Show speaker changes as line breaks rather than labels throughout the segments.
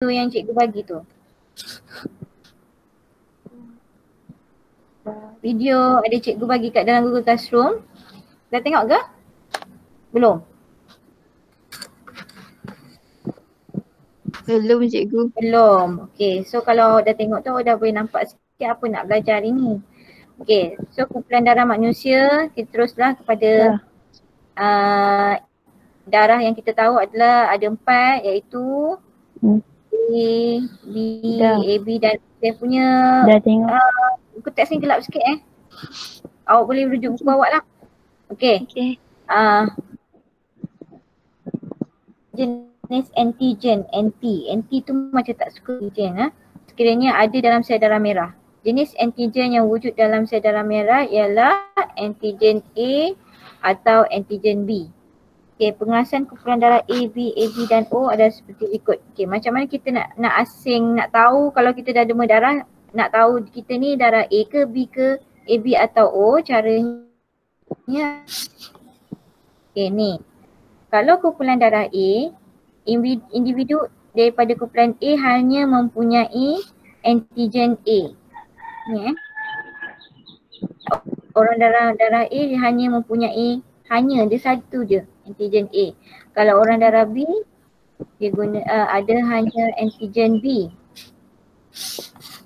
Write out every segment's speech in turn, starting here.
yang cikgu bagi tu. Video ada cikgu bagi kat dalam Google Classroom. Dah tengok ke? Belum?
Belum cikgu.
Belum. Okay, so kalau dah tengok tu dah boleh nampak sikit apa nak belajar hari ni. Okay, so kumpulan darah manusia, kita teruslah kepada darah yang kita tahu adalah ada 4 iaitu A, B, AB dan saya punya buku teks ni gelap sikit Awak boleh rujuk buku awak lah. Okay. Jenis antigen, anti tu macam tak suka antigen sekiranya ada dalam sel darah merah. Jenis antigen yang wujud dalam sel darah merah ialah antigen A atau antigen B. Okay, pengerasan kumpulan darah A, B, AB dan O adalah seperti berikut. Okay, macam mana kita nak asing, nak tahu kalau kita dah demam darah, nak tahu kita ni darah A ke, B ke, AB atau O, caranya. Okay, ni. Kalau kumpulan darah A, individu daripada kumpulan A hanya mempunyai antigen A. Ni Orang darah A hanya mempunyai, dia satu je antigen A. Kalau orang darah B, dia guna ada hanya antigen B.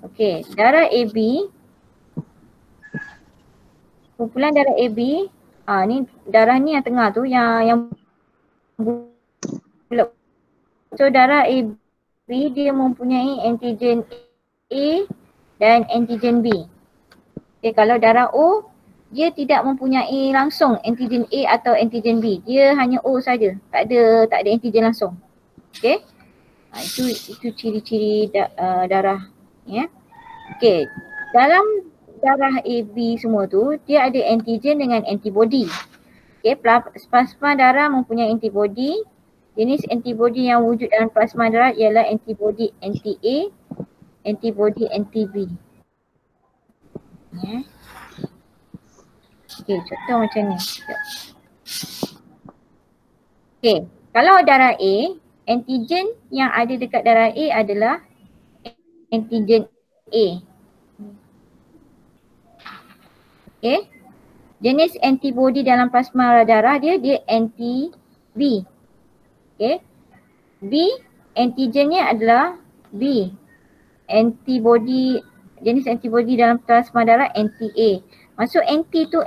Okey, darah AB, kumpulan darah AB, ni darah ni yang tengah tu yang bulat. So darah AB dia mempunyai antigen A dan antigen B. Okay, kalau darah O, dia tidak mempunyai langsung antigen A atau antigen B. Dia hanya O saja. Tak ada antigen langsung. Okey. Itu ciri-ciri darah ya. Okey. Dalam darah AB semua tu dia ada antigen dengan antibody. Okey, plasma darah mempunyai antibody. Jenis antibody yang wujud dalam plasma darah ialah antibody anti-A, antibody anti-B. Ya. Okey, contoh macam ni. Okey, kalau darah A, antigen yang ada dekat darah A adalah antigen A. Okey. Jenis antibody dalam plasma darah dia anti-B. Okey. B, antigennya adalah B. Jenis antibody dalam plasma darah anti-A. Maksud anti tu,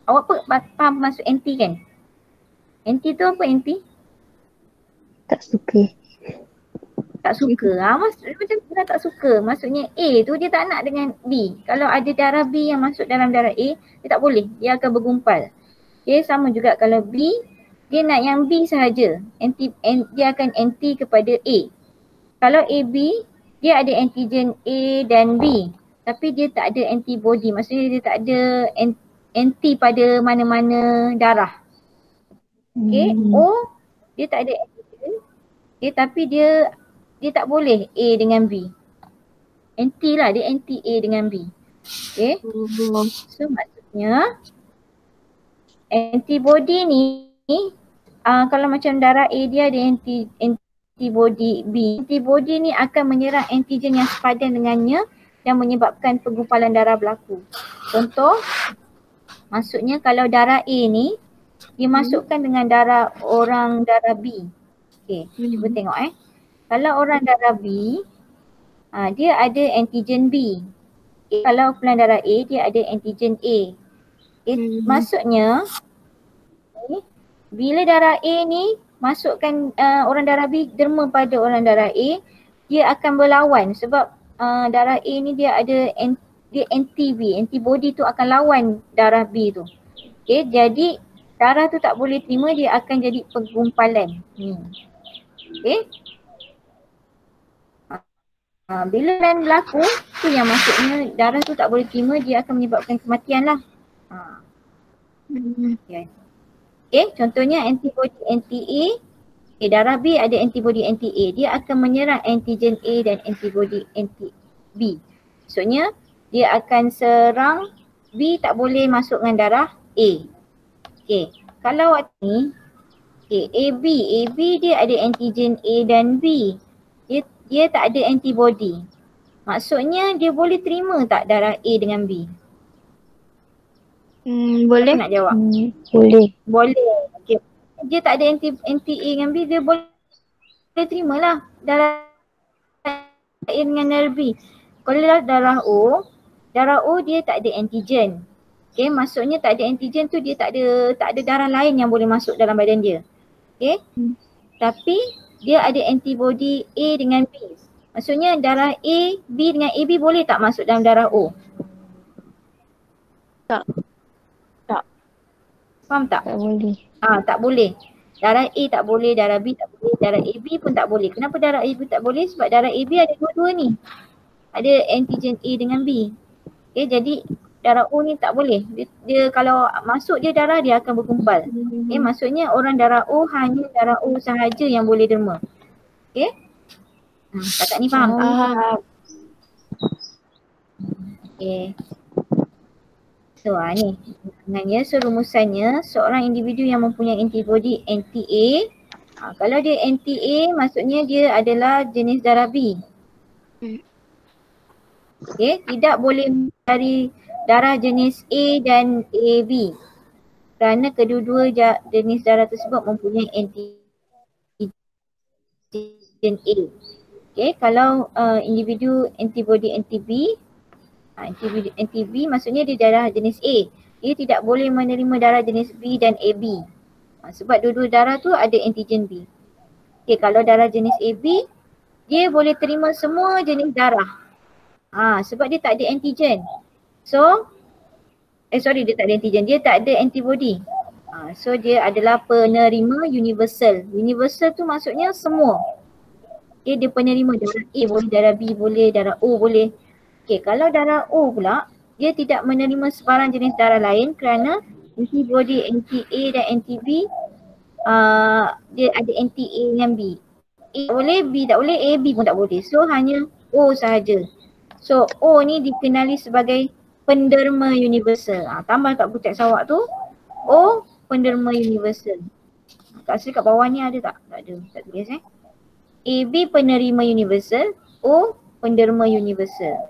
awak faham maksud anti kan? Anti tu apa anti?
Tak suka.
Tak suka. Macam mana tak suka? Maksudnya A tu dia tak nak dengan B. Kalau ada darah B yang masuk dalam darah A, dia tak boleh. Dia akan bergumpal. Okay, sama juga kalau B, dia nak yang B sahaja. Dia akan anti kepada A. Kalau AB, dia ada antigen A dan B. Tapi dia tak ada antibody. Maksudnya dia tak ada anti pada mana-mana darah. Okay, O, dia tak ada antigen. Okay, tapi dia tak boleh A dengan B. Anti lah, dia anti A dengan B. Okay. So maksudnya antibody ni kalau macam darah A dia ada antibody B. Antibody ni akan menyerang antigen yang sepadan dengannya dan menyebabkan penggumpalan darah berlaku. Contoh, maksudnya kalau darah A ni dimasukkan dengan darah orang darah B. Okay, cuba tengok Kalau orang darah B, dia ada antigen B. Okay, kalau kumpulan darah A, dia ada antigen A. Okay, maksudnya, bila darah A ni masukkan orang darah B derma pada orang darah A, dia akan berlawan sebab darah A ni dia ada anti-B, antibody tu akan lawan darah B tu. Okay, jadi darah tu tak boleh terima, dia akan jadi penggumpalan. Okay. Bila lain berlaku, tu yang maksudnya darah tu tak boleh terima, dia akan menyebabkan kematian lah. Okay, contohnya antibody anti-A, darah B ada antibody anti-A, dia akan menyerang antigen A dan antibody anti-B. Maksudnya dia akan serang B, tak boleh masuk dengan darah A. Okay, kalau waktu ni AB dia ada antigen A dan B. dia tak ada antibody. Maksudnya dia boleh terima tak darah A dengan B?
Boleh.
Nak jawab?
Boleh.
Boleh. Okay. Dia tak ada anti A dengan B, dia boleh terima lah darah A dengan darah B. Kalau darah O dia tak ada antigen. Okay, maksudnya tak ada antigen tu dia tak ada darah lain yang boleh masuk dalam badan dia. Okay. Tapi dia ada antibody A dengan B. Maksudnya darah A, B dengan AB boleh tak masuk dalam darah O?
Tak.
Faham tak?
Tak boleh.
Tak boleh. Darah A tak boleh, darah B tak boleh, darah AB pun tak boleh. Kenapa darah AB tak boleh? Sebab darah AB ada dua-dua ni. Ada antigen A dengan B. Okay, jadi darah O ni tak boleh. Dia kalau masuk dia darah dia akan bergumpal. Okay, maksudnya orang darah O hanya darah O sahaja yang boleh derma. Okay. Kakak ni faham?
Faham.
Okay. So ni sebenarnya rumusannya seorang individu yang mempunyai antibody anti-A, kalau dia anti-A maksudnya dia adalah jenis darah B. Okay, tidak boleh mencari darah jenis A dan AB kerana kedua-dua jenis darah tersebut mempunyai antigen A. Okay, kalau individu antibody anti-B, anti-B maksudnya dia darah jenis A. Dia tidak boleh menerima darah jenis B dan AB. Sebab dua-dua darah tu ada antigen B. Okay, kalau darah jenis AB, dia boleh terima semua jenis darah. Sebab dia tak ada antigen. So, dia tak ada antigen, dia tak ada antibody. So dia adalah penerima universal. Universal tu maksudnya semua. Okay, dia penerima darah A boleh, darah B boleh, darah O boleh. Okay, kalau darah O pula, dia tidak menerima sebarang jenis darah lain kerana antibody anti-A dan anti-B dia ada anti-A dengan B. A tak boleh, B tak boleh, A, B pun tak boleh. So hanya O sahaja. So O ni dikenali sebagai penderma universal. Tambah kat butek sawak tu, O penderma universal. Kat sini kat bawah ni ada tak? Tak ada, tak tulis AB penerima universal, O penderma universal.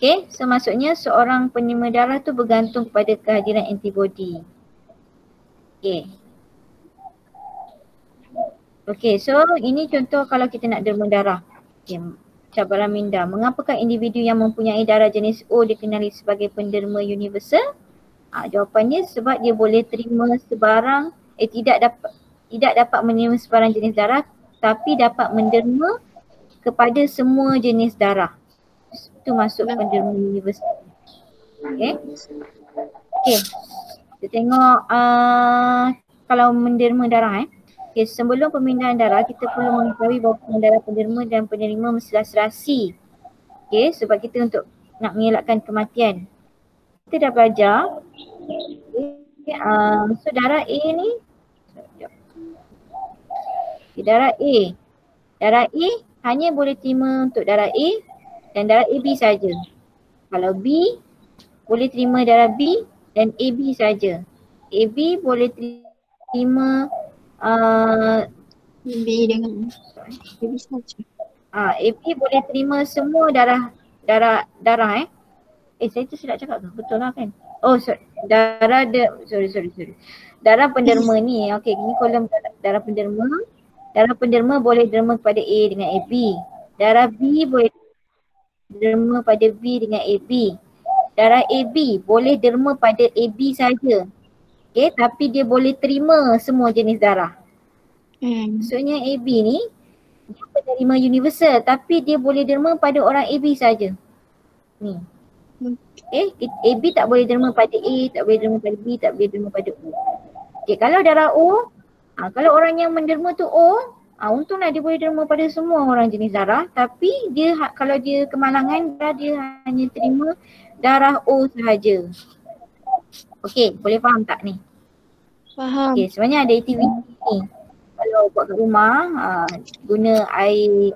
Okay, so maksudnya seorang penerima darah tu bergantung kepada kehadiran antibody. Okay. Okay, so ini contoh kalau kita nak derma darah. Okay, cabaran minda. Mengapakah individu yang mempunyai darah jenis O dikenali sebagai penderma universal? Jawapannya sebab dia boleh terima sebarang, tidak dapat menerima sebarang jenis darah tapi dapat menderma kepada semua jenis darah. Itu masuk penderma universal. Okay. Okay. Kita tengok kalau menderma darah Okay, sebelum pemindahan darah kita perlu mengetahui bahawa darah penderma dan penerima mestilah serasi. Okay, sebab kita untuk nak mengelakkan kematian. Kita dah belajar. Okay, so darah A ni darah A. Darah A hanya boleh terima untuk darah A dan darah AB saja. Kalau B boleh terima darah B dan AB saja. AB boleh terima
B dengan AB saja.
AB boleh terima semua darah. Saya tu silap cakap ke? Betul lah kan? Oh, darah sorry. Darah penderma ni. Okey, ini kolom darah penderma. Darah penderma boleh derma kepada A dengan AB. Darah B boleh derma pada B dengan AB. Darah AB boleh derma pada AB saja. Okay, tapi dia boleh terima semua jenis darah. Maksudnya AB ni dia penerima universal tapi dia boleh derma pada orang AB saja. Ni. Okay, AB tak boleh derma pada A, tak boleh derma pada B, tak boleh derma pada O. Okay, kalau darah O, kalau orang yang menderma tu O, untunglah dia boleh derma pada semua orang jenis darah tapi dia kalau dia kemalangan dia hanya terima darah O sahaja. Okey, boleh faham tak ni?
Faham.
Okey, sebenarnya ada aktiviti ni. Kalau buat kat rumah, guna air